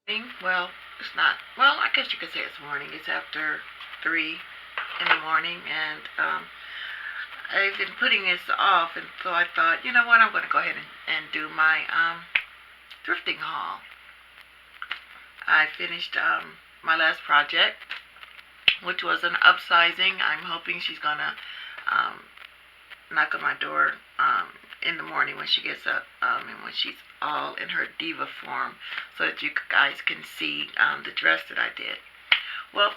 Well, it's not. Well, I guess you could say it's morning. It's after 3 in the morning, and I've been putting this off, and so I thought, you know what, I'm going to go ahead and do my thrifting haul. I finished my last project, which was an upsizing. I'm hoping she's going to um, knock on my door in the morning when she gets up and when she's all in her diva form so that you guys can see the dress that I did. Well,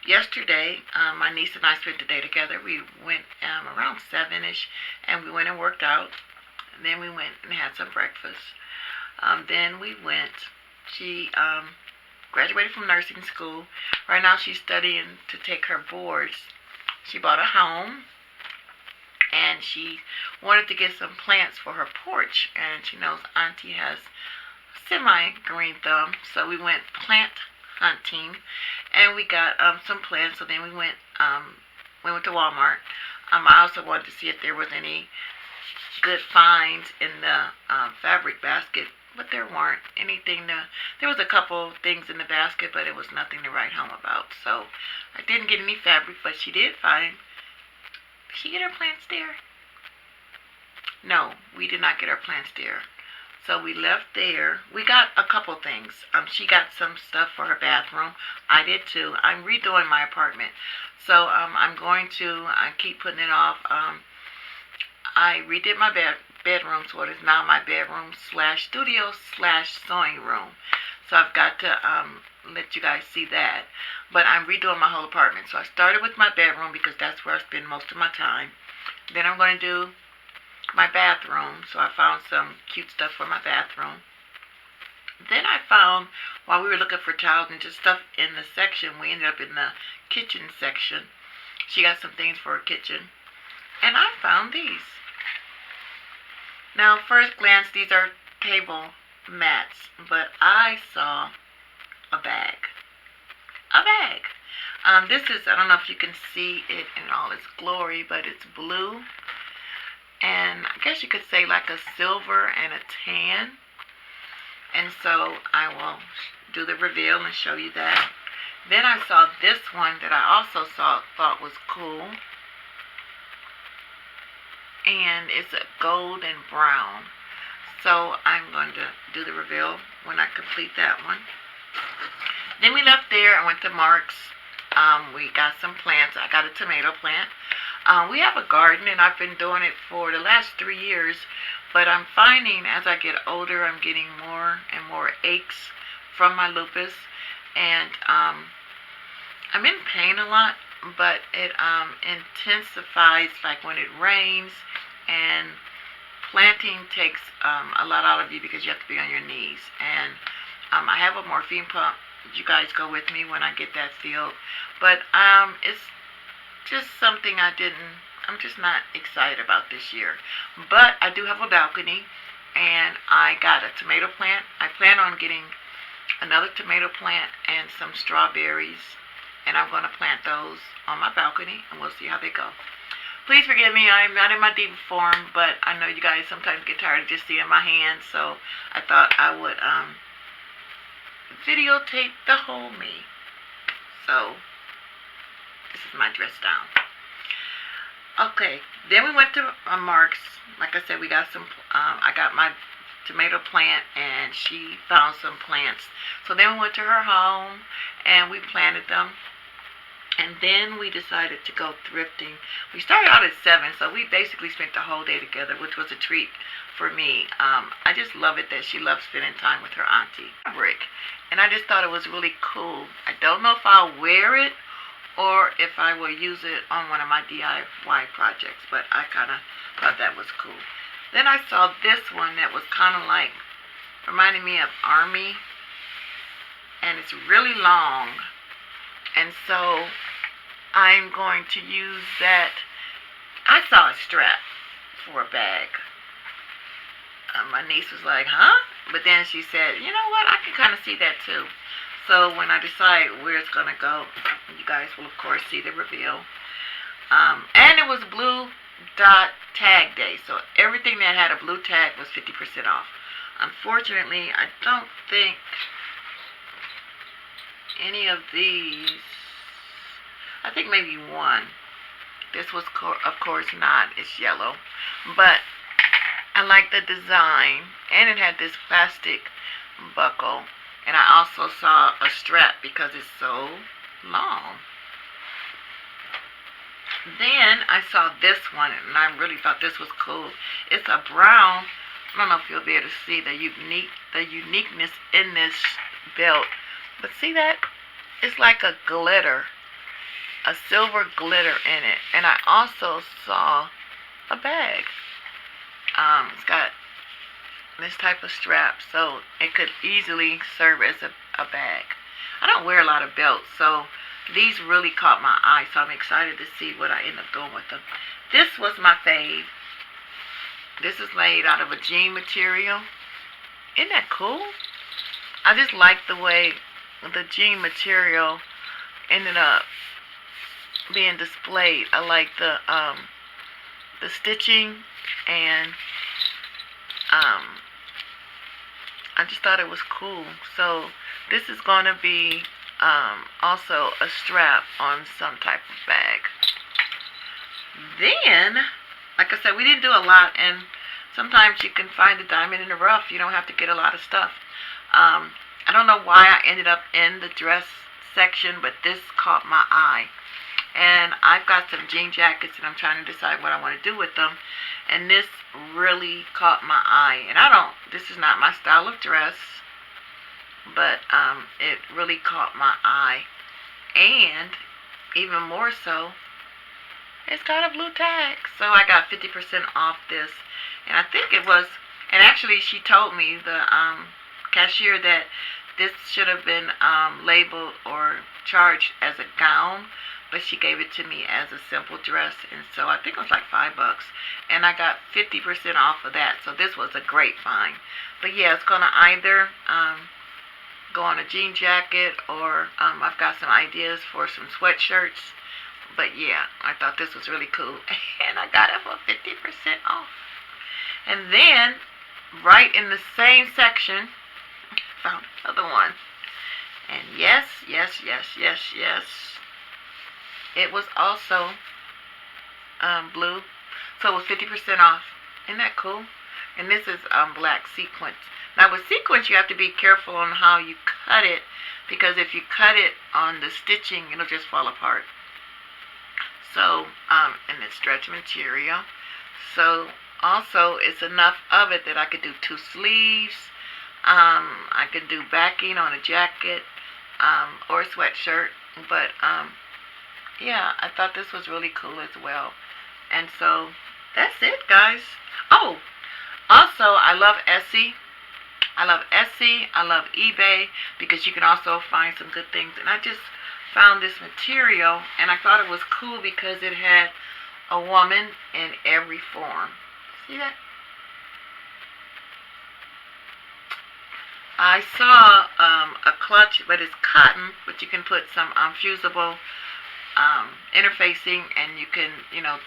yesterday, my niece and I spent the day together. We went around 7-ish, and we went and worked out. And then we went and had some breakfast. Then we went. She graduated from nursing school. Right now, she's studying to take her boards. She bought a home, and she wanted to get some plants for her porch. And she knows Auntie has semi-green thumb, so we went plant hunting, and we got some plants. So then we went to Walmart. I also wanted to see if there was any good finds in the fabric basket, but there weren't anything. There was a couple things in the basket, but it was nothing to write home about. So I didn't get any fabric, but she did find. Did she get her plants there? No, we did not get our plants there. So we left there. We got a couple things. She got some stuff for her bathroom. I did too. I'm redoing my apartment. So I'm going to, I keep putting it off. I redid my bedroom, so it is now my bedroom slash studio slash sewing room. So I've got to let you guys see that. But I'm redoing my whole apartment. So I started with my bedroom because that's where I spend most of my time. Then I'm going to do my bathroom. So I found some cute stuff for my bathroom. Then I found, while we were looking for towels and just stuff in the section, we ended up in the kitchen section. She got some things for her kitchen. And I found these. Now, first glance, these are table mats, but I saw a bag. A bag. This is, I don't know if you can see it in all its glory, but it's blue. And I guess you could say like a silver and a tan. And so I will do the reveal and show you that. Then I saw this one that I also thought was cool. And it's a gold and brown. So I'm going to do the reveal when I complete that one. Then we left there and went to Mark's. We got some plants. I got a tomato plant. We have a garden, and I've been doing it for the last 3 years. But I'm finding as I get older, I'm getting more and more aches from my lupus. And I'm in pain a lot, but it intensifies like when it rains, and planting takes a lot out of you because you have to be on your knees. And I have a morphine pump. You guys go with me when I get that filled. But it's just something I'm just not excited about this year. But I do have a balcony, and I got a tomato plant. I plan on getting another tomato plant and some strawberries, and I'm going to plant those on my balcony, and we'll see how they go. Please forgive me, I'm not in my diva form, but I know you guys sometimes get tired of just seeing my hands, so I thought I would videotape the whole me. So, this is my dress down. Okay, then we went to Mark's. Like I said, we got some, I got my tomato plant, and she found some plants. So then we went to her home, and we planted them. And then we decided to go thrifting. We started out at 7, so we basically spent the whole day together, which was a treat for me. I just love it that she loves spending time with her auntie. Fabric. And I just thought it was really cool. I don't know if I'll wear it or if I will use it on one of my DIY projects, but I kind of thought that was cool. Then I saw this one that was kind of like, reminding me of army, and it's really long. And so I'm going to use that. I saw a strap for a bag. My niece was like, huh? But then she said, you know what? I can kind of see that too. So when I decide where it's going to go, you guys will, of course, see the reveal. And it was Blue Dot Tag Day. So everything that had a blue tag was 50% off. Unfortunately, I don't think any of these. I think maybe one. This was, of course, not. It's yellow. But I like the design. And it had this plastic buckle. And I also saw a strap because it's so long. Then I saw this one, and I really thought this was cool. It's a brown. I don't know if you'll be able to see the uniqueness in this belt. But see that? It's like a glitter. A silver glitter in it. And I also saw a bag. It's got this type of strap, so it could easily serve as a bag. I don't wear a lot of belts, so these really caught my eye, so I'm excited to see what I end up doing with them. This was my fave. This is made out of a jean material. Isn't that cool? I just like the way the jean material ended up being displayed. I like the stitching, and I just thought it was cool. So this is going to be also a strap on some type of bag. Then, like I said, we didn't do a lot, and sometimes you can find a diamond in the rough. You don't have to get a lot of stuff. I don't know why I ended up in the dress section, but this caught my eye. And I've got some jean jackets, and I'm trying to decide what I want to do with them. And this really caught my eye. And this is not my style of dress, but it really caught my eye. And even more so, it's got a blue tag. So I got 50% off this. And I think it was, and actually she told me, the cashier, that this should have been labeled or charged as a gown, but she gave it to me as a simple dress. And so I think it was like $5, and I got 50% off of that. So this was a great find. But yeah, it's gonna either go on a jean jacket, or I've got some ideas for some sweatshirts. But yeah, I thought this was really cool, and I got it for 50% off. And then right in the same section, found another one. And yes, it was also blue. So it was 50% off. Isn't that cool? And this is black sequins. Now with sequins, you have to be careful on how you cut it, because if you cut it on the stitching, it'll just fall apart. So, and it's stretch material. So also, it's enough of it that I could do 2 sleeves. I could do backing on a jacket or a sweatshirt. But yeah, I thought this was really cool as well. And so that's it, guys. Oh, also, I love Etsy. I love eBay, because you can also find some good things. And I just found this material, and I thought it was cool because it had a woman in every form. See that? I saw a clutch, but it's cotton, but you can put some fusible interfacing, and you can,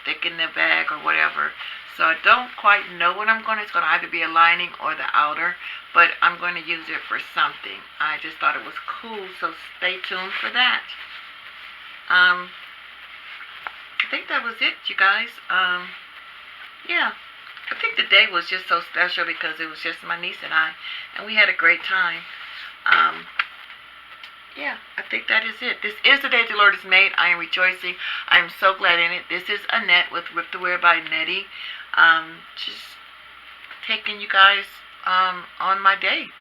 thicken the bag or whatever. So I don't quite know what I'm going to. It's going to either be a lining or the outer, but I'm going to use it for something. I just thought it was cool, so stay tuned for that. I think that was it, you guys. Yeah. I think the day was just so special because it was just my niece and I, and we had a great time. Yeah, I think that is it. This is the day the Lord has made. I am rejoicing. I am so glad in it. This is Annette with Wear By Nette. Just taking you guys on my day.